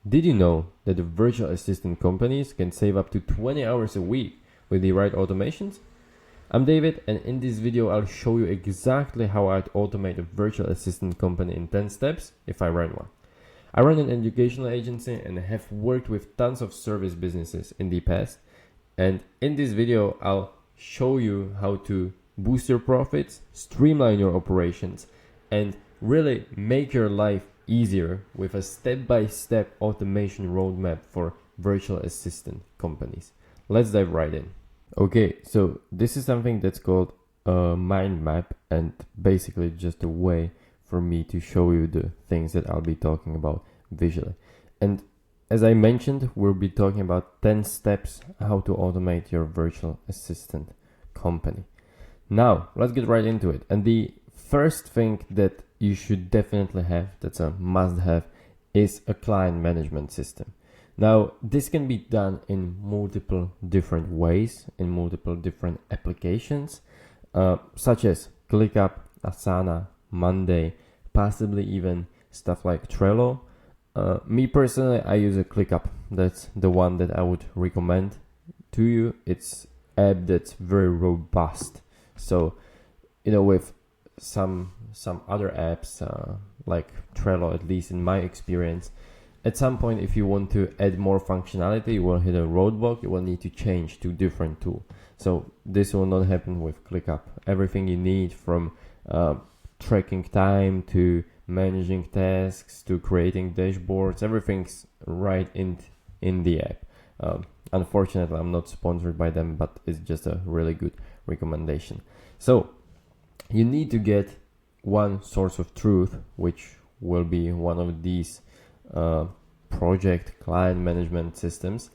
Did you know that the virtual assistant companies can save up to 20 hours a week with the right automations? I'm David, and in this video I'll show you exactly how I'd automate a virtual assistant company in 10 steps if I run one. I run an educational agency and have worked with tons of service businesses in the past, and in this video I'll show you how to boost your profits, streamline your operations, and really make your life easier with a step-by-step automation roadmap for virtual assistant companies. Let's dive right in. Okay, so this is something that's called a mind map, and basically just a way for me to show you the things that I'll be talking about visually. And as I mentioned, we'll be talking about 10 steps how to automate your virtual assistant company. Now, let's get right into it. And the first thing that you should definitely have, that's a must-have, is a client management system. Now, this can be done in multiple different ways, in multiple different applications, such as ClickUp, Asana, Monday, possibly even stuff like Trello. Me personally, I use a ClickUp. That's the one that I would recommend to you. It's an app that's very robust. So, with some other apps like Trello, at least in my experience, at some point, if you want to add more functionality, you will hit a roadblock. You will need to change to different tool. So this will not happen with ClickUp. Everything you need, from tracking time to managing tasks to creating dashboards, everything's right in the app. Unfortunately, I'm not sponsored by them, but it's just a really good recommendation. So you need to get one source of truth, which will be one of these project client management systems,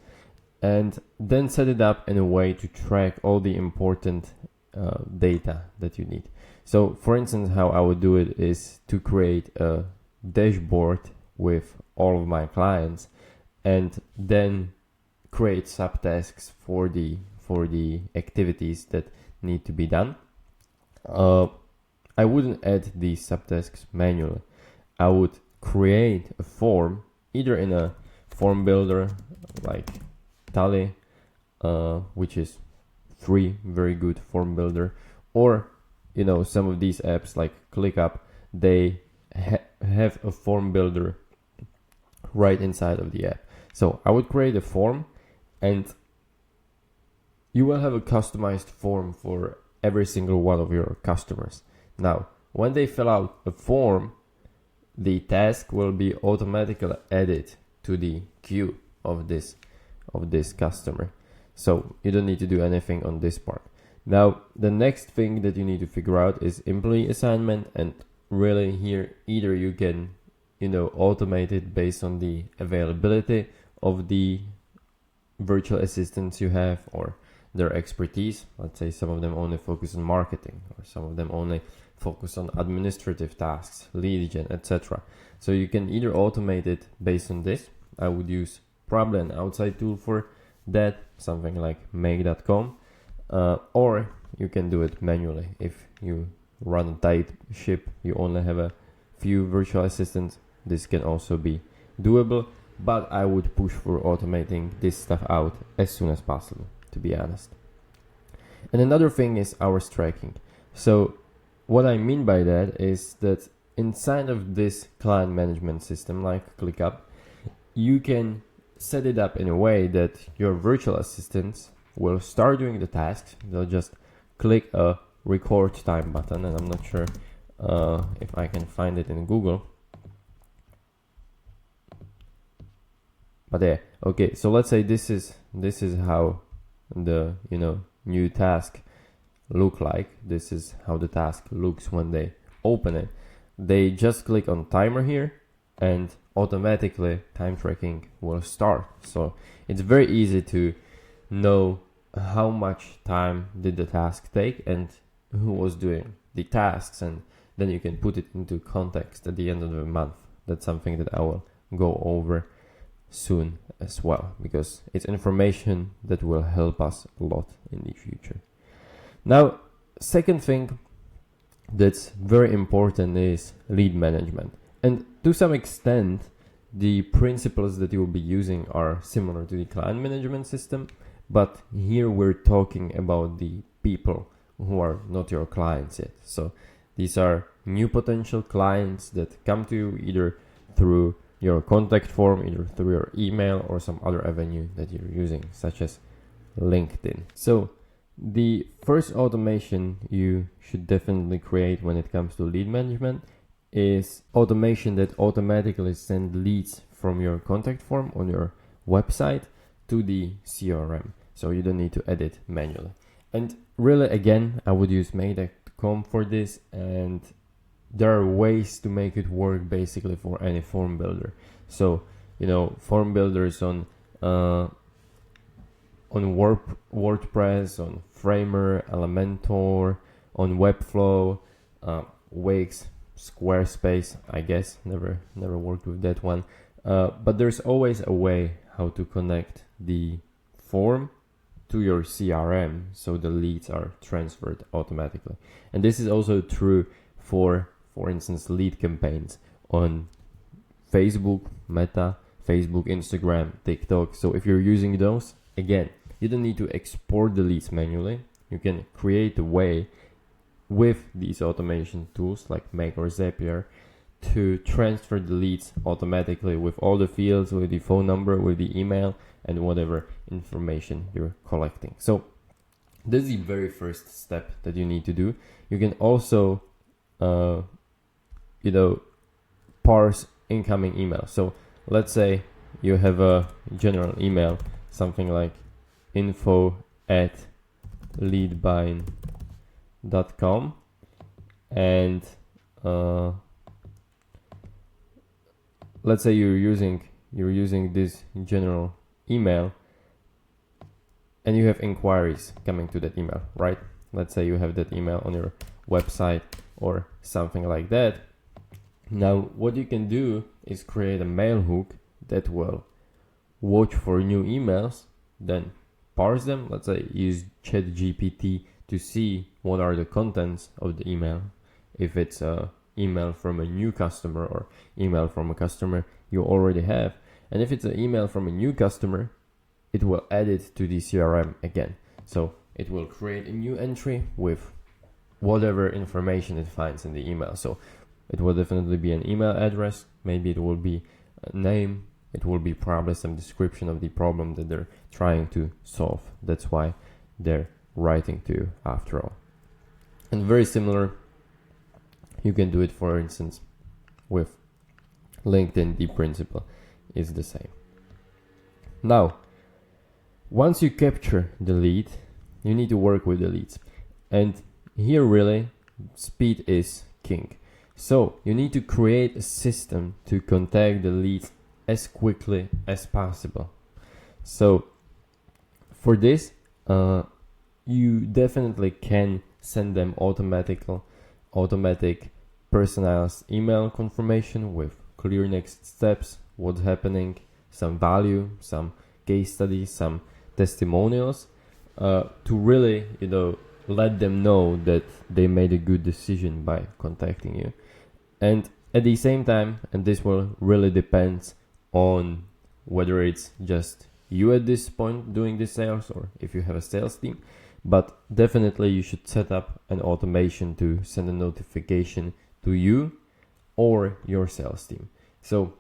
and then set it up in a way to track all the important data that you need. So for instance, how I would do it is to create a dashboard with all of my clients and then create subtasks for the activities that need to be done. I wouldn't add these subtasks manually. I would create a form either in a form builder like Tally, which is free, very good form builder, or some of these apps like ClickUp, they have a form builder right inside of the app. So I would create a form, and you will have a customized form for every single one of your customers. Now, when they fill out a form, the task will be automatically added to the queue of this customer. So you don't need to do anything on this part. Now, the next thing that you need to figure out is employee assignment, and really here either you can automate it based on the availability of the virtual assistants you have or their expertise. Let's say some of them only focus on marketing, or some of them only focus on administrative tasks, lead gen, etc. So you can either automate it based on this. I would use probably an outside tool for that, something like make.com, or you can do it manually. If you run a tight ship, you only have a few virtual assistants, this can also be doable, but I would push for automating this stuff out as soon as possible, to be honest. And another thing is hours tracking. So what I mean by that is that inside of this client management system like ClickUp, you can set it up in a way that your virtual assistants will start doing the tasks. They'll just click a record time button, and I'm not sure if I can find it in Google. But yeah, okay, so let's say this is how the new task look like. This is how the task looks when they open it. They just click on timer here, and automatically time tracking will start. So it's very easy to know how much time did the task take and who was doing the tasks, and then you can put it into context at the end of the month. That's something that I will go over soon as well, because it's information that will help us a lot in the future. Now, second thing that's very important is lead management. And to some extent, the principles that you will be using are similar to the client management system, but here we're talking about the people who are not your clients yet. So these are new potential clients that come to you either through your contact form, either through your email or some other avenue that you're using, such as LinkedIn. So the first automation you should definitely create when it comes to lead management is automation that automatically sends leads from your contact form on your website to the CRM. So you don't need to edit manually. And really, again, I would use Make.com for this, and there are ways to make it work basically for any form builder. So, form builders on WordPress, on Framer, Elementor, on Webflow, Wix, Squarespace, I guess. Never worked with that one. But there's always a way how to connect the form to your CRM so the leads are transferred automatically. And this is also true for instance, lead campaigns on Facebook, Meta, Facebook, Instagram, TikTok. So if you're using those, again, you don't need to export the leads manually. You can create a way with these automation tools like Make or Zapier to transfer the leads automatically with all the fields, with the phone number, with the email, and whatever information you're collecting. So this is the very first step that you need to do. You can also, parse incoming email. So let's say you have a general email, something like info@leadbind.com, and let's say you're using this general email and you have inquiries coming to that email, right? Let's say you have that email on your website or something like that. Now what you can do is create a mail hook that will watch for new emails, then parse them. Let's say use ChatGPT to see what are the contents of the email, if it's a email from a new customer or email from a customer you already have. And if it's an email from a new customer, it will add it to the CRM again. So it will create a new entry with whatever information it finds in the email. So it will definitely be an email address, maybe it will be a name, it will be probably some description of the problem that they're trying to solve. That's why they're writing to you after all. And very similar, you can do it, for instance, with LinkedIn. The principle is the same. Now, once you capture the lead, you need to work with the leads. And here really, speed is king. So you need to create a system to contact the leads as quickly as possible. So for this, you definitely can send them automatic personalized email confirmation with clear next steps, what's happening, some value, some case studies, some testimonials, to really, let them know that they made a good decision by contacting you. And at the same time, and this will really depend on whether it's just you at this point doing the sales or if you have a sales team, but definitely you should set up an automation to send a notification to you or your sales team. So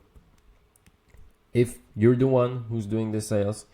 if you're the one who's doing the sales,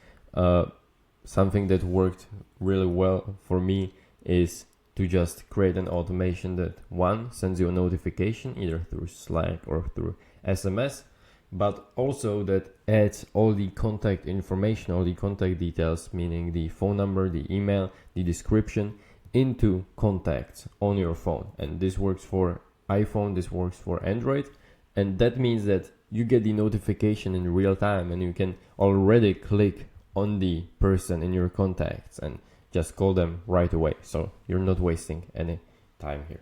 something that worked really well for me is to just create an automation that one sends you a notification either through Slack or through SMS, but also that adds all the contact information, all the contact details, meaning the phone number, the email, the description, into contacts on your phone. And this works for iPhone, this works for Android, and that means that you get the notification in real time and you can already click on the person in your contacts and just call them right away. So you're not wasting any time here.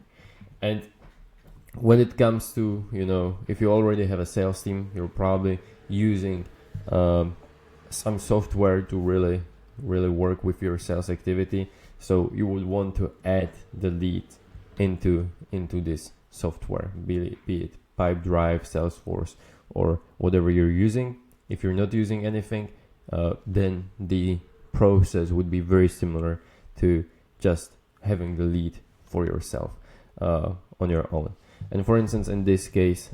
And when it comes to, if you already have a sales team, you're probably using some software to really work with your sales activity. So you would want to add the lead into this software, be it Pipedrive, Salesforce, or whatever you're using. If you're not using anything, then the process would be very similar to just having the lead for yourself on your own. And for instance, in this case,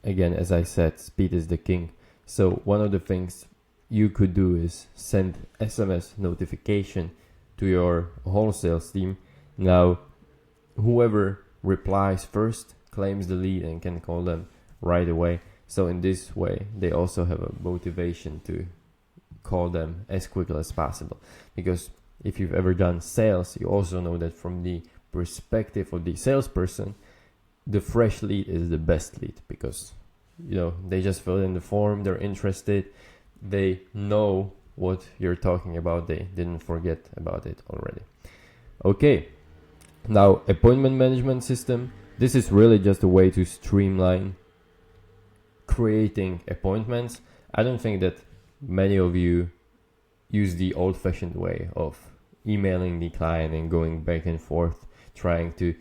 again, as I said, speed is the king. So one of the things you could do is send SMS notification to your wholesale team. Now, whoever replies first claims the lead and can call them right away. So in this way, they also have a motivation to call them as quickly as possible. Because if you've ever done sales, you also know that from the perspective of the salesperson, the fresh lead is the best lead, because they just fill in the form, they're interested, they know what you're talking about, they didn't forget about it already. Okay, now appointment management system. This is really just a way to streamline creating appointments. I don't think that many of you use the old-fashioned way of emailing the client and going back and forth trying to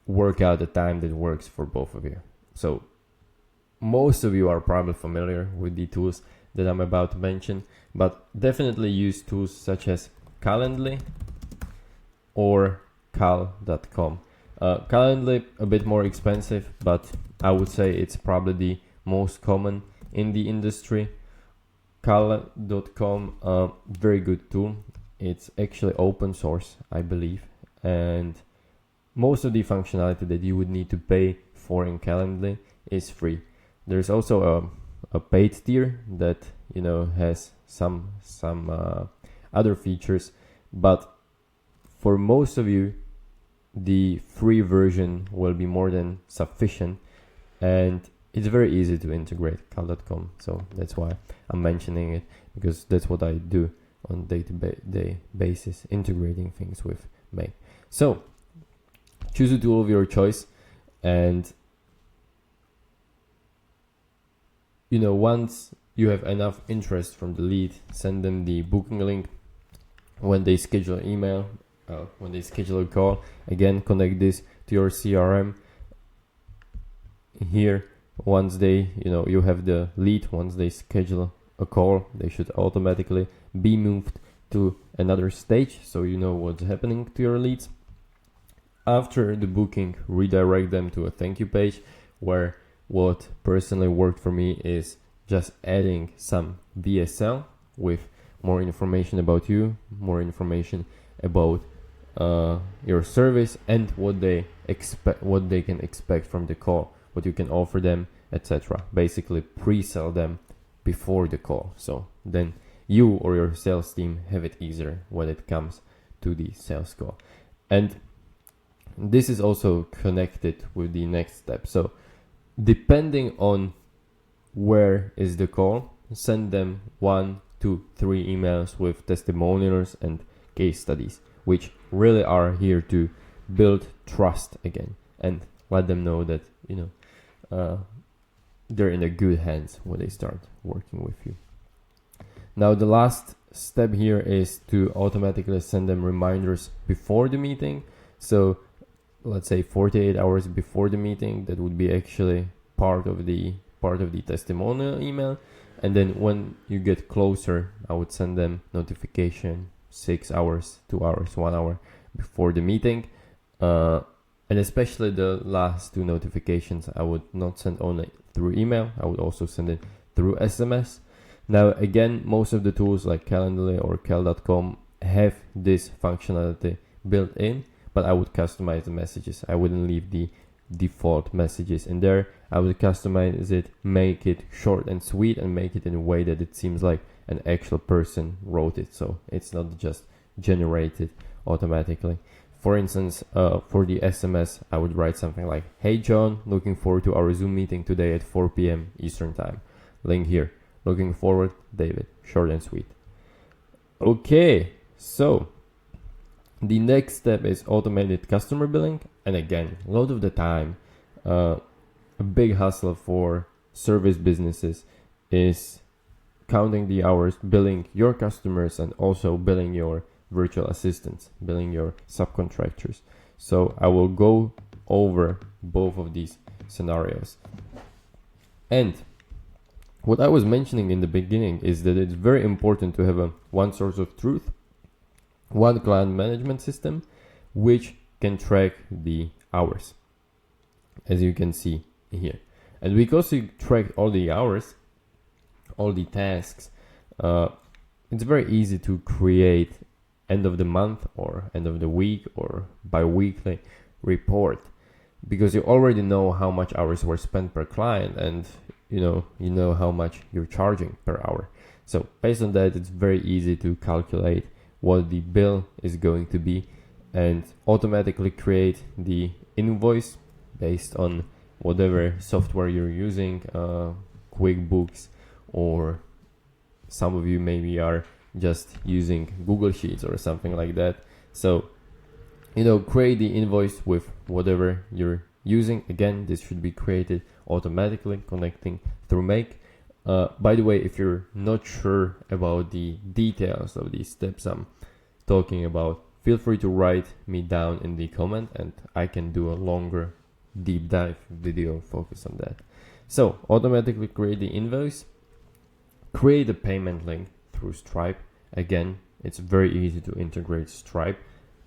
work out a time that works for both of you. So most of you are probably familiar with the tools that I'm about to mention, but definitely use tools such as Calendly or cal.com. Calendly a bit more expensive, but I would say it's probably the most common in the industry. Cal.com, very good tool. It's actually open source, I believe, and most of the functionality that you would need to pay for in Calendly is free. There's also a paid tier that has some other features, but for most of you, the free version will be more than sufficient, and it's very easy to integrate cal.com. So that's why I'm mentioning it, because that's what I do on day-to-day basis, integrating things with Make. So choose a tool of your choice, and once you have enough interest from the lead, send them the booking link. When they schedule an email, when they schedule a call, again, connect this to your CRM. Here, once they, you have the lead, once they schedule a call, they should automatically be moved to another stage, so you know what's happening to your leads. After the booking, redirect them to a thank you page, where what personally worked for me is just adding some VSL with more information about you, more information about your service, and what they can expect from the call, what you can offer them, etc. Basically pre-sell them before the call, so then you or your sales team have it easier when it comes to the sales call. And this is also connected with the next step. So depending on where is the call, send them 1, 2, 3 emails with testimonials and case studies, which really are here to build trust again and let them know that they're in a good hands when they start working with you. Now the last step here is to automatically send them reminders before the meeting. So let's say 48 hours before the meeting, that would be actually part of the testimonial email. And then when you get closer, I would send them notification 6 hours, 2 hours, 1 hour before the meeting. And especially the last 2 notifications, I would not send only through email, I would also send it through SMS. Now again, most of the tools like Calendly or cal.com have this functionality built in, but I would customize the messages. I wouldn't leave the default messages in there. I would customize it, make it short and sweet, and make it in a way that it seems like an actual person wrote it, so it's not just generated automatically. For instance, for the SMS, I would write something like, "Hey John, looking forward to our Zoom meeting today at 4 p.m. Eastern Time. Link here. Looking forward, David." Short and sweet. Okay, so the next step is automated customer billing. And again, a lot of the time, a big hustle for service businesses is counting the hours, billing your customers, and also billing your virtual assistants, billing your subcontractors. So I will go over both of these scenarios. And what I was mentioning in the beginning is that it's very important to have a one source of truth, one client management system, which can track the hours, as you can see here. And because you track all the hours, all the tasks, it's very easy to create end of the month or end of the week or bi-weekly report, because you already know how much hours were spent per client, and you know how much you're charging per hour. So based on that, it's very easy to calculate what the bill is going to be and automatically create the invoice based on whatever software you're using, QuickBooks, or some of you maybe are just using Google Sheets or something like that. So create the invoice with whatever you're using. Again, this should be created automatically connecting through Make. By the way, if you're not sure about the details of these steps I'm talking about, feel free to write me down in the comment and I can do a longer deep dive video focus on that. So automatically create the invoice, create a payment link through Stripe. Again, it's very easy to integrate Stripe,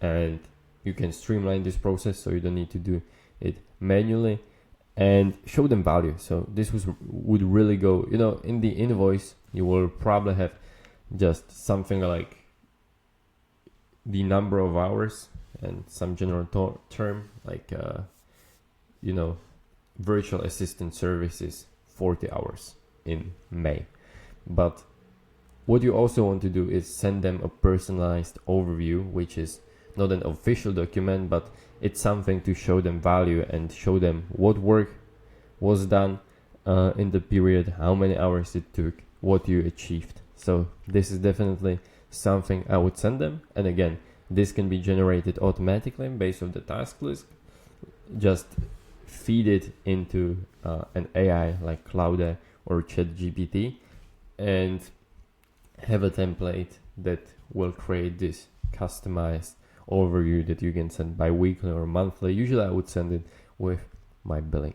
and you can streamline this process so you don't need to do it manually, and show them value. So this would really go, in the invoice, you will probably have just something like the number of hours and some general term like, virtual assistant services 40 hours in May. But what you also want to do is send them a personalized overview, which is not an official document, but it's something to show them value and show them what work was done in the period, how many hours it took, what you achieved. So this is definitely something I would send them. And again, this can be generated automatically based on the task list. Just feed it into an AI like Claude or ChatGPT and have a template that will create this customized overview that you can send bi-weekly or monthly. Usually I would send it with my billing.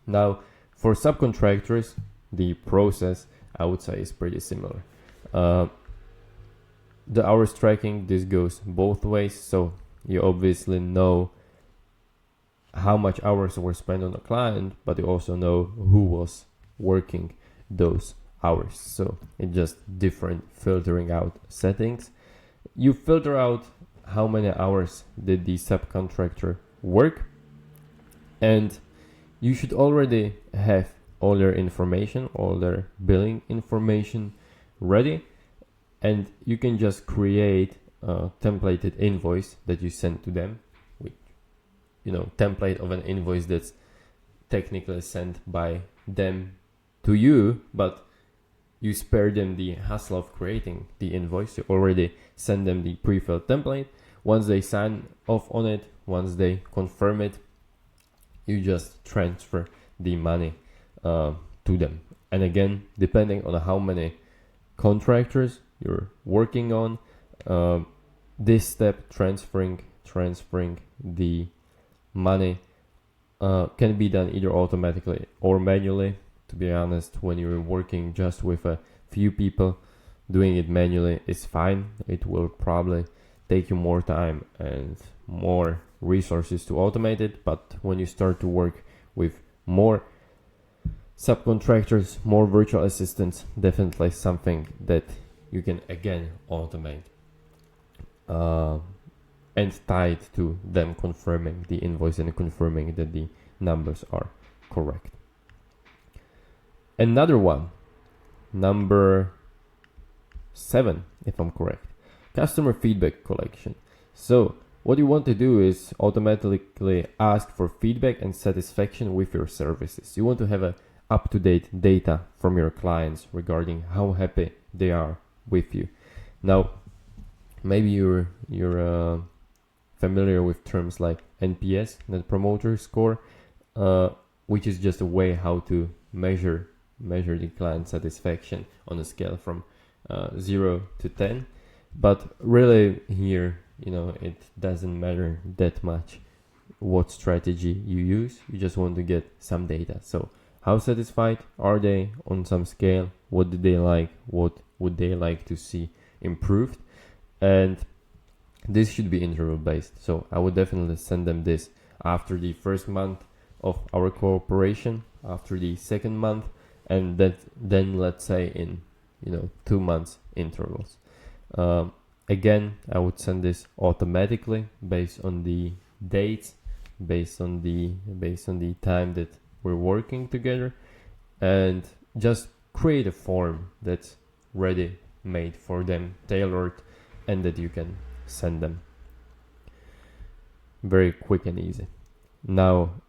Now for subcontractors, the process I would say is pretty similar. The hours tracking, this goes both ways. So you obviously know how much hours were spent on a client, but you also know who was working those hours. So it's just different filtering out settings. You filter out how many hours did the subcontractor work, and you should already have all their information, all their billing information ready, and you can just create a templated invoice that you send to them with template of an invoice that's technically sent by them to you, but you spare them the hassle of creating the invoice. You already send them the pre-filled template. Once they sign off on it, once they confirm it, you just transfer the money to them. And again, depending on how many contractors you're working on, this step, transferring the money, can be done either automatically or manually. To be honest, when you're working just with a few people, doing it manually is fine. It will probably take you more time and more resources to automate it, but when you start to work with more subcontractors, more virtual assistants, definitely something that you can again automate and tied to them confirming the invoice and confirming that the numbers are correct. Another one, number 7, if I'm correct, customer feedback collection. So what you want to do is automatically ask for feedback and satisfaction with your services. You want to have a up-to-date data from your clients regarding how happy they are with you. Now, maybe you're familiar with terms like NPS, Net Promoter Score, which is just a way how to measure the client satisfaction on a scale from 0 to 10. But really here, it doesn't matter that much what strategy you use. You just want to get some data. So how satisfied are they on some scale, what do they like, what would they like to see improved. And this should be interval based. So I would definitely send them this after the first month of our cooperation, after the second month, and then let's say in 2 months intervals. Again, I would send this automatically based on the dates, based on the time that we're working together, and just create a form that's ready made for them, tailored, and that you can send them very quick and easy. Now,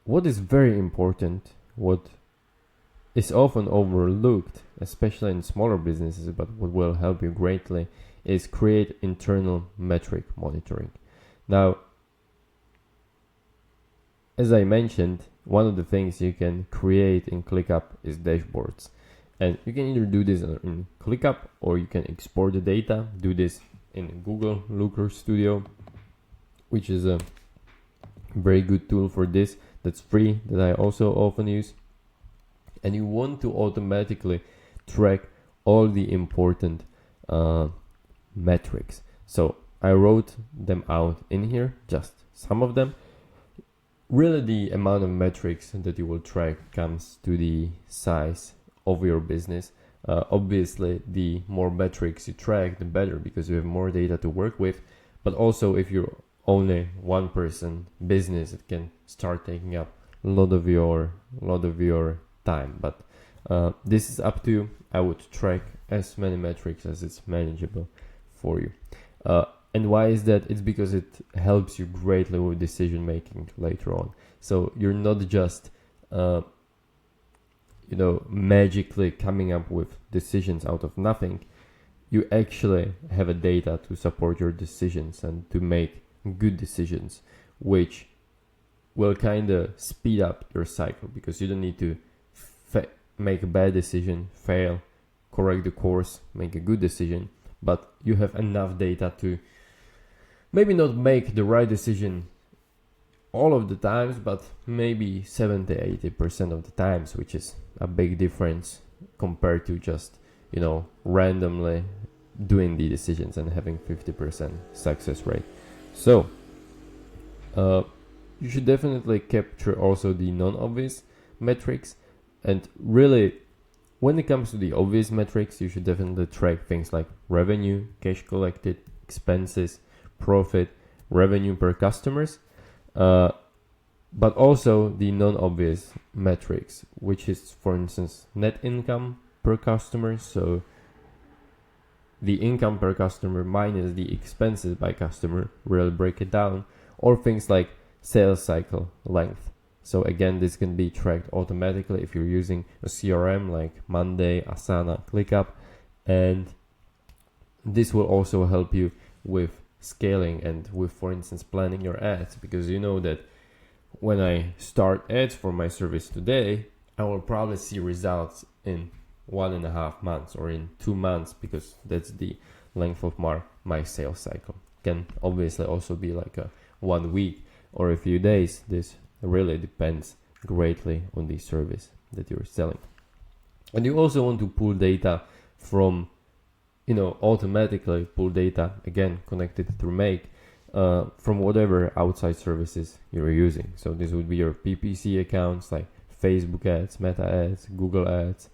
what is very important, what is often overlooked, especially in smaller businesses, but what will help you greatly, is create internal metric monitoring. Now, as I mentioned, one of the things you can create in ClickUp is dashboards. And you can either do this in ClickUp or you can export the data, do this in Google Looker Studio, which is a very good tool for this, that's free, that I also often use. And you want to automatically track all the important metrics. So I wrote them out in here, just some of them. Really, the amount of metrics that you will track comes to the size of your business. Obviously, the more metrics you track, the better, because you have more data to work with. But also, if you're only one person business, it can start taking up a lot of your time. But this is up to you. I would track as many metrics as it's manageable for you. And why is that? It's because it helps you greatly with decision making later on. So you're not just magically coming up with decisions out of nothing. You actually have a data to support your decisions and to make good decisions, which will kind of speed up your cycle, because you don't need to make a bad decision, fail, correct the course, make a good decision, but you have enough data to maybe not make the right decision all of the times, but maybe 70-80% of the times, which is a big difference compared to just randomly doing the decisions and having 50% success rate. So you should definitely capture also the non-obvious metrics. And really, when it comes to the obvious metrics, you should definitely track things like revenue, cash collected, expenses, profit, revenue per customers, but also the non-obvious metrics, which is, for instance, net income per customer. So the income per customer minus the expenses by customer, really break it down, or things like sales cycle length. So again, this can be tracked automatically if you're using a CRM like Monday, Asana, ClickUp, and this will also help you with scaling and with, for instance, planning your ads, because you know that when I start ads for my service today, I will probably see results in 1.5 months or in 2 months, because that's the length of my sales cycle. Can obviously also be like a 1 week or a few days. This really depends greatly on the service that you're selling. And you also want to pull data from, automatically pull data, again, connected through Make, from whatever outside services you're using. So this would be your PPC accounts like Facebook ads, Meta ads, Google ads,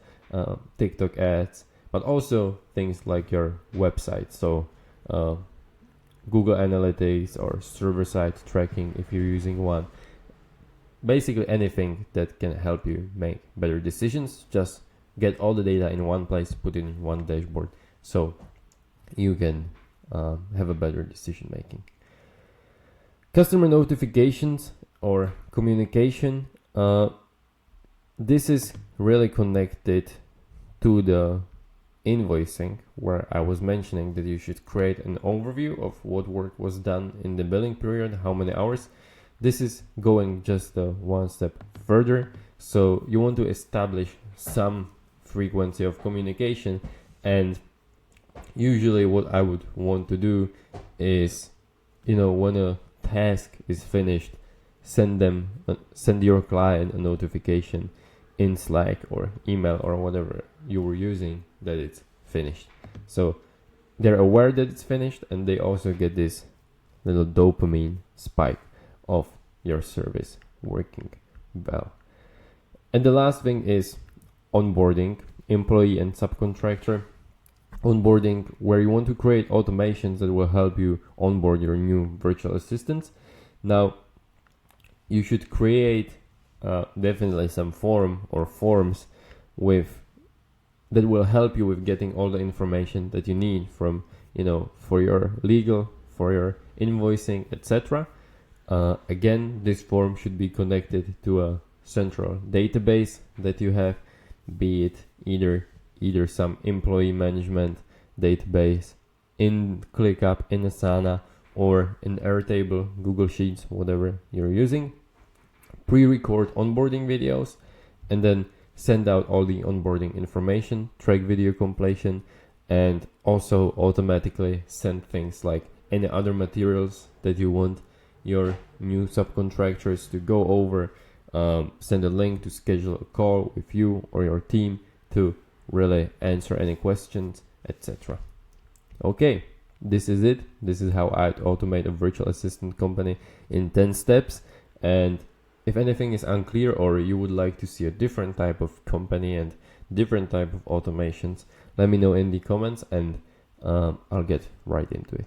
TikTok ads, but also things like your website. So Google Analytics or server-side tracking if you're using one. Basically anything that can help you make better decisions. Just get all the data in one place, put it in one dashboard, so you can have a better decision making. Customer notifications or communication. This is really connected to the invoicing, where I was mentioning that you should create an overview of what work was done in the billing period, how many hours. This is going just one step further. So you want to establish some frequency of communication, and usually what I would want to do is, when a task is finished, send your client a notification in Slack or email or whatever you were using that it's finished. So they're aware that it's finished, and they also get this little dopamine spike of your service working well. And the last thing is onboarding, employee and subcontractor. Onboarding, where you want to create automations that will help you onboard your new virtual assistants. Now, you should create definitely some form or forms that will help you with getting all the information that you need from, for your legal, for your invoicing, etc. Again, this form should be connected to a central database that you have, be it either some employee management database in ClickUp, in Asana, or in Airtable, Google Sheets, whatever you're using. Pre-record onboarding videos, and then send out all the onboarding information, track video completion, and also automatically send things like any other materials that you want your new subcontractors to go over. Send a link to schedule a call with you or your team to really answer any questions, etc. Okay, this is it. This is how I'd automate a virtual assistant company in 10 steps. And if anything is unclear, or you would like to see a different type of company and different type of automations, let me know in the comments, and I'll get right into it.